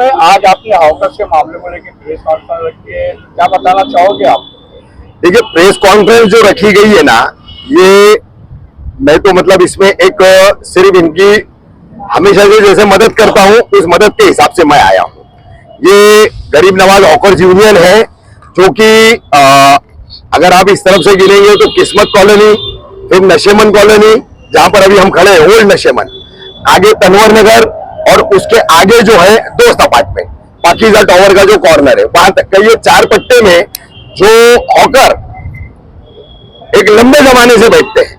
भाई, आज आपने हॉकर्स के मामले को लेकर प्रेस कॉन्फ्रेंस रखी है, क्या बताना चाहोगे आप? देखिए, प्रेस कॉन्फ्रेंस जो रखी गई है ना, ये मैं तो मतलब इसमें एक सिर्फ इनकी हमेशा से जैसे मदद करता हूँ, उस मदद के हिसाब से मैं आया हूँ। ये गरीब नवाज हॉकर्स यूनियन है, जो कि अगर आप इस तरफ से गिरेंगे तो किस्मत कॉलोनी, फिर नशेमन कॉलोनी, जहां पर अभी हम खड़े हैं ओल्ड नशेमन, आगे तनवर नगर, और उसके आगे जो है दोस्त अपार्टमेंट, पाकीज़ा टावर का जो कॉर्नर है, वहां तक का ये 4 पट्टे में जो हॉकर एक लंबे जमाने से बैठते हैं।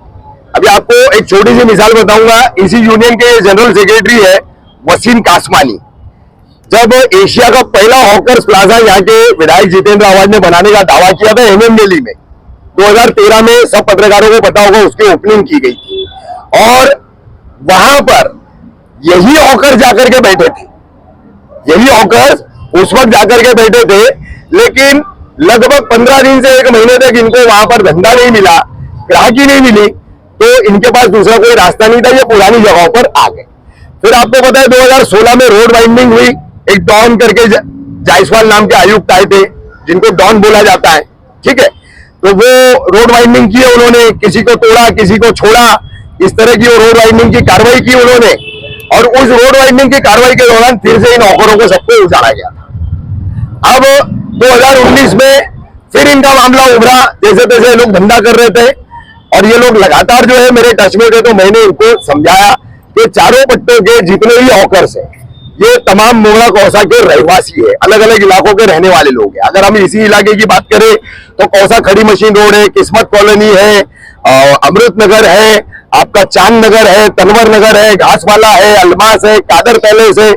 अभी आपको एक छोटी सी मिसाल बताऊंगा। इसी यूनियन के जनरल सेक्रेटरी है वसीम कासमानी। जब एशिया का पहला हॉकर्स प्लाजा यहाँ के विधायक जितेंद्र आवाज ने बनाने का दावा किया था एमएम दिल्ली में, 2013 में सब पत्रकारों को पता होगा, उसकी ओपनिंग की गई थी, और वहां पर यही हॉकर जाकर के बैठे थे, यही हॉकर्स उस वक्त जाकर के बैठे थे। लेकिन लगभग 15 दिन से 1 महीने तक इनको वहां पर धंधा नहीं मिला, ग्राहकी नहीं मिली, तो इनके पास दूसरा कोई रास्ता नहीं था, ये पुरानी जगहों पर आ गए। फिर आपको पता है 2016 में रोड वाइंडिंग हुई, एक डॉन करके जायसवाल नाम के आयुक्त आए थे, जिनको डॉन बोला जाता है, ठीक है। तो वो रोड वाइंडिंग की उन्होंने, किसी को तोड़ा, किसी को छोड़ा, इस तरह की रोड वाइंडिंग की कार्रवाई की उन्होंने, और उस रोड वाइंडिंग की कार्रवाई के दौरान फिर से इन हॉकरों को सबको उजाड़ा गया था। अब 2019 में फिर इनका मामला उभरा, जैसे तैसे लोग धंधा कर रहे थे, और ये लोग लगातार जो है मेरे टच में थे, तो मैंने इनको समझाया कि चारों पट्टों के जितने भी हॉकर्स हैं, ये तमाम मोगरा कौसा के रहवासी है, अलग अलग इलाकों के रहने वाले लोग हैं। अगर हम इसी इलाके की बात करें तो कौसा खड़ी मशीन रोड है, किस्मत कॉलोनी है, अमृत नगर है, आपका चांद नगर है, तनवर नगर है, घासवाला है, अलमास है, कादर पैलेस है,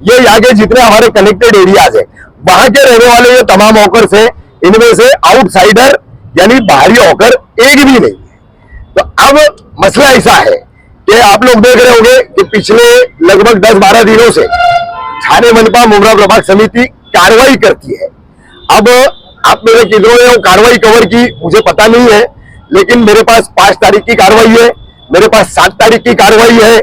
ये यहाँ के जितने हमारे कनेक्टेड एरियाज है, वहां के रहने वाले ये तमाम हॉकर्स हैं। इनमें से आउटसाइडर यानी बाहरी हॉकर एक भी नहीं। तो अब मसला ऐसा है कि आप लोग देख रहे होंगे कि पिछले लगभग 10-12 दिनों से थाने मनपा मुमरा प्रभाग समिति कार्रवाई करती है। अब आप मेरे किधरों ने वो कार्रवाई कवर की मुझे पता नहीं है, लेकिन मेरे पास 5 तारीख की कार्रवाई है, मेरे पास 7 तारीख की कार्रवाई है।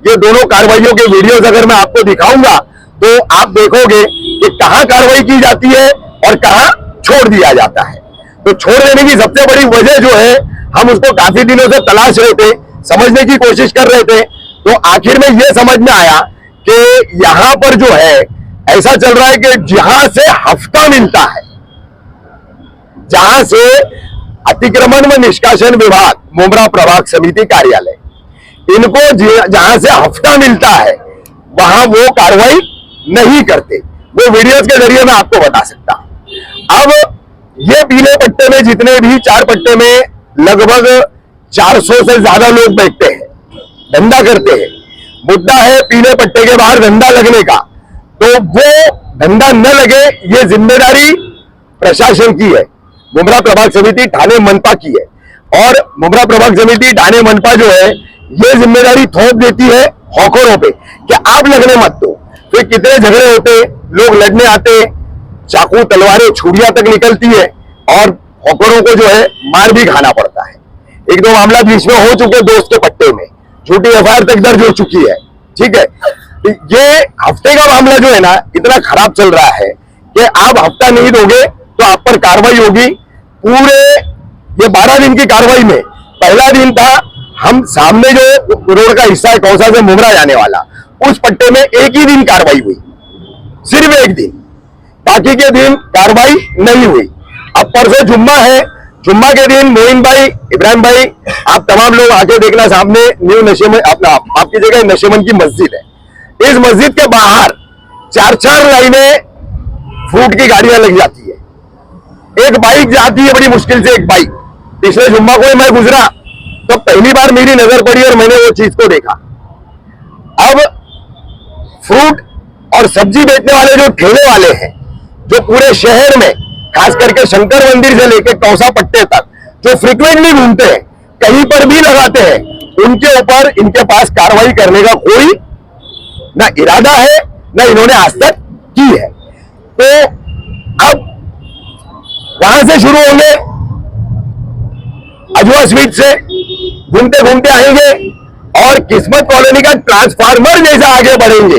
ये दोनों कार्रवाइयों के वीडियोस अगर मैं आपको दिखाऊंगा तो आप देखोगे कि कहां कार्रवाई की जाती है और कहां छोड़ दिया जाता है। तो छोड़ देने की सबसे बड़ी वजह जो है, हम उसको काफी दिनों से तलाश रहे थे, समझने की कोशिश कर रहे थे, तो आखिर में यह समझ में आया कि यहां पर जो है ऐसा चल रहा है कि जहां से हफ्ता मिलता है, जहां से अतिक्रमण व निष्कासन विभाग मुमरा प्रभाग समिति कार्यालय, इनको जहां से हफ्ता मिलता है वहां वो कार्रवाई नहीं करते। वो वीडियोस के जरिए मैं आपको बता सकता हूं। अब ये पीले पट्टे में जितने भी 4 पट्टे में लगभग 400 से ज्यादा लोग बैठते हैं, धंधा करते हैं। मुद्दा है पीले पट्टे के बाहर धंधा लगने का, तो वो धंधा न लगे ये जिम्मेदारी प्रशासन की है, मुमरा प्रभाग समिति ठाणे मनपा की है। और मुमरा प्रभाग समिति ठाणे मनपा जो है ये जिम्मेदारी थोप देती है हॉकरों पे कि आप लगने मत दो। फिर कितने झगड़े होते, लोग लड़ने आते, चाकू तलवारें छुरियां तक निकलती है, और हॉकरों को जो है मार भी खाना पड़ता है। 1-2 मामला बीच में हो चुके दोस्त के पट्टे में, झूठी एफआईआर तक दर्ज हो चुकी है, ठीक है। ये हफ्ते का मामला जो है ना इतना खराब चल रहा है कि आप हफ्ता नहीं दोगे तो आप पर कार्रवाई होगी। पूरे ये 12 दिन की कार्रवाई में पहला दिन था, हम सामने जो रोड का हिस्सा है कौसा से मुमरा जाने वाला, उस पट्टे में एक ही दिन कार्रवाई हुई, सिर्फ एक दिन, बाकी के दिन कार्रवाई नहीं हुई। अब परसों जुम्मा है, जुम्मा के दिन मोइन भाई, इब्राहिम भाई, आप तमाम लोग आके देखना, सामने न्यू नशेमन अपना आपकी जगह नशेमन की मस्जिद है, इस मस्जिद के बाहर 4-4 लाइनें फ्रूट की गाड़ियां लग जाती है। एक बाइक जाती है बड़ी मुश्किल से, एक बाइक। पिछले जुम्मा को मैं गुजरा तो पहली बार मेरी नजर पड़ी और मैंने वो चीज को देखा। अब फ्रूट और सब्जी बेचने वाले जो ठेले वाले हैं, जो पूरे शहर में खास करके शंकर मंदिर से लेकर कौसा पट्टे तक जो फ्रिक्वेंटली घूमते हैं, कहीं पर भी लगाते हैं, उनके ऊपर इनके पास कार्रवाई करने का कोई ना इरादा है, ना इन्होंने आज तक की है। तो अब वहां से शुरू होंगे, अजवा स्वीट से घूमते घूमते आएंगे और किस्मत कॉलोनी का ट्रांसफार्मर जैसा आगे बढ़ेंगे,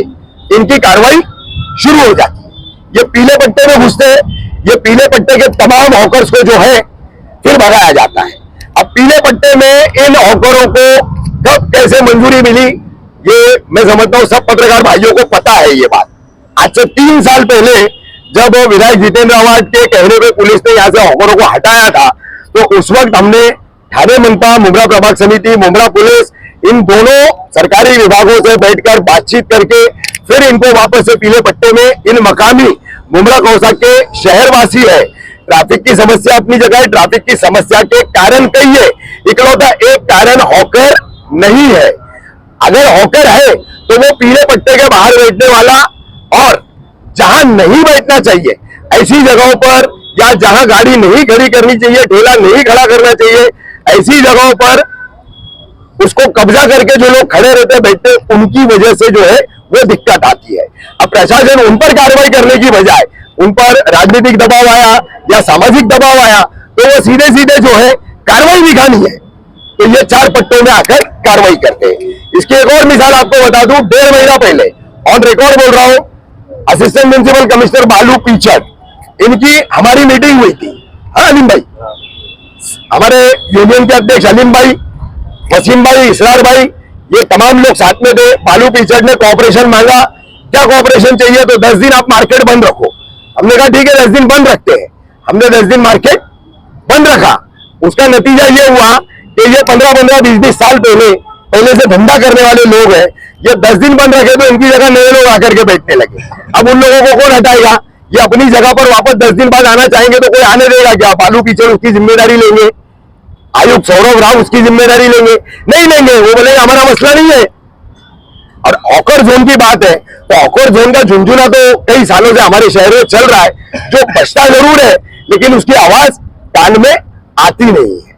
इनकी कार्रवाई शुरू हो जाती है। ये पीले पट्टे में घुसते हैं, ये पीले पट्टे के तमाम हॉकर्स को जो है फिर भगाया जाता है। अब पीले पट्टे में इन हॉकरों को कब कैसे मंजूरी मिली, ये मैं समझता हूं सब पत्रकार भाइयों को पता है ये बात। आज से 3 साल पहले जब विधायक जितेंद्र आवाज के कहने पे पुलिस ने यहां से हॉकरों को हटाया था, तो उस वक्त हमने ठाणे मनपा, मुंब्रा प्रभाग समिति, मुंब्रा पुलिस, इन दोनों सरकारी विभागों से बैठकर बातचीत करके फिर इनको वापस से पीले पट्टे में, इन मकामी मुंब्रा कौसा के शहरवासी है, ट्रैफिक की समस्या अपनी जगह है, ट्रैफिक की समस्या के कारण कई है, इकलौता एक कारण हॉकर नहीं है। अगर हॉकर है तो वो पीले पट्टे के बाहर बैठने वाला, और जहां नहीं बैठना चाहिए ऐसी जगहों पर, या जहां गाड़ी नहीं खड़ी करनी चाहिए, ठेला नहीं खड़ा करना चाहिए, ऐसी जगहों पर उसको कब्जा करके जो लोग खड़े रहते बैठते, उनकी वजह से जो है वो दिक्कत आती है। अब प्रशासन उन पर कार्रवाई करने की बजाय उन पर राजनीतिक दबाव आया या सामाजिक दबाव आया, तो वो सीधे सीधे जो है कार्रवाई दिखानी है, तो ये 4 पट्टों में आकर कार्रवाई करते हैं। इसकी एक और मिसाल आपको बता दूं, 1.5 महीना पहले ऑन रिकॉर्ड बोल रहा हूं, असिस्टेंट म्युनिसिपल कमिश्नर बालू पीचर, इनकी हमारी मीटिंग हुई थी। हाँ अलीम भाई, हमारे यूनियन के अध्यक्ष अलीम भाई, वसीम भाई, इसरार भाई, ये तमाम लोग साथ में थे। बालू पीचर ने कोऑपरेशन मांगा, क्या कोऑपरेशन चाहिए, तो 10 दिन आप मार्केट बंद रखो। हमने कहा ठीक है 10 दिन बंद रखते हैं। हमने 10 दिन मार्केट बंद रखा। उसका नतीजा ये हुआ कि ये 15-15, 20-20 साल पहले से धंधा करने वाले लोग हैं, ये 10 दिन बंद रखे तो इनकी जगह नए लोग आकर के बैठने लगे। अब उन लोगों को कौन हटाएगा? ये अपनी जगह पर वापस 10 दिन बाद आना चाहेंगे तो कोई आने देगा क्या? बालू पीचर उसकी जिम्मेदारी लेंगे, आयुक्त सौरभ राव उसकी जिम्मेदारी लेंगे? नहीं लेंगे। वो बोलेंगे हमारा मसला नहीं है। और हॉकर जोन की बात है तो हॉकर जोन का झुंझुना तो कई सालों से हमारे शहर में चल रहा है, जो बचता जरूर है लेकिन उसकी आवाज कान में आती नहीं है।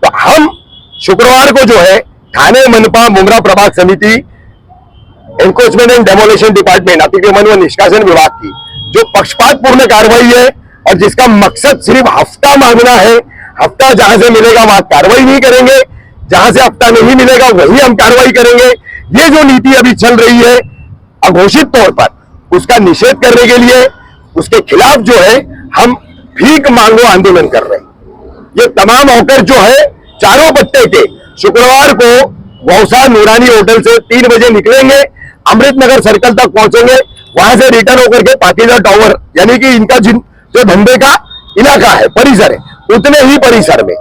तो हम शुक्रवार को जो है ठाणे मनपा मुंब्रा प्रभाग समिति, एनक्रोचमेंट एंड डेमोलिशन डिपार्टमेंट, अतिक्रमण व निष्कासन विभाग की जो पक्षपातपूर्ण कार्रवाई है और जिसका मकसद सिर्फ हफ्ता मांगना है, हफ्ता जहां से मिलेगा वहां कार्रवाई नहीं करेंगे, जहां से हफ्ता नहीं मिलेगा वही हम कार्रवाई करेंगे। ये जो नीति अभी चल रही है अघोषित तौर पर, उसका निषेध करने के लिए, उसके खिलाफ जो है हम भीख मांगो आंदोलन कर रहे हैं। ये तमाम हॉकर जो है चारों पट्टे के शुक्रवार को वौसा नूरानी होटल से 3 बजे निकलेंगे, अमृतनगर सर्कल तक पहुंचेंगे, वहां से रिटर्न होकर के पाटीदार टावर, यानी कि इनका जो धंधे का इलाका है, परिसर है, उतने ही परिसर में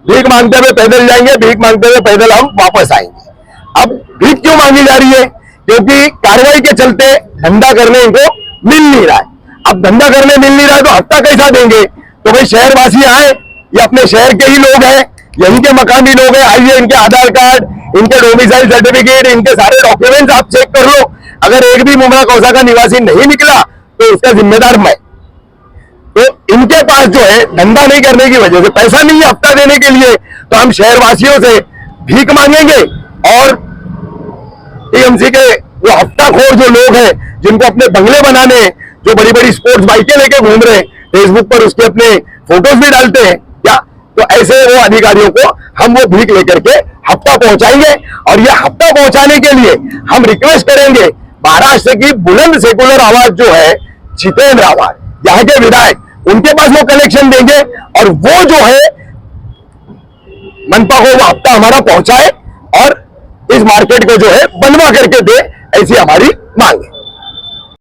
भीख मांगते हुए पैदल जाएंगे, भीख मांगते हुए पैदल हम वापस आएंगे। अब भीख क्यों मांगी जा रही है? क्योंकि कार्रवाई के चलते धंधा करने इनको मिल नहीं रहा है। अब धंधा करने मिल नहीं रहा है तो हफ्ता कैसा देंगे? तो भाई शहरवासी आए, ये अपने शहर के ही लोग हैं, यहीं के मकानी लोग हैं, आइए इनके आधार कार्ड, इनके डोमिसाइल सर्टिफिकेट, इनके सारे डॉक्यूमेंट्स आप चेक कर लो। अगर एक भी मुंब्रा कौसा का निवासी नहीं निकला तो उसका जिम्मेदार मैं। तो इनके पास जो है धंधा नहीं करने की वजह से पैसा नहीं है हफ्ता देने के लिए, तो हम शहरवासियों से भीख मांगेंगे। और टीएमसी के वो हफ्ताखोर जो लोग हैं, जिनको अपने बंगले बनाने हैं, जो बड़ी बड़ी स्पोर्ट्स बाइकें लेके घूम रहे हैं, फेसबुक पर उसके अपने फोटोज भी डालते हैं क्या, तो ऐसे वो अधिकारियों को हम वो भीख लेकर के हफ्ता पहुंचाएंगे। और ये हफ्ता पहुंचाने के लिए हम रिक्वेस्ट करेंगे महाराष्ट्र की बुलंद सेकुलर आवाज जो है जितेंद्र आवाज, यहाँ के विधायक, उनके पास वो कलेक्शन देंगे और वो जो है मनपा को वो हफ्ता हमारा पहुंचाए और इस मार्केट को जो है बनवा करके दे, ऐसी हमारी मांग है।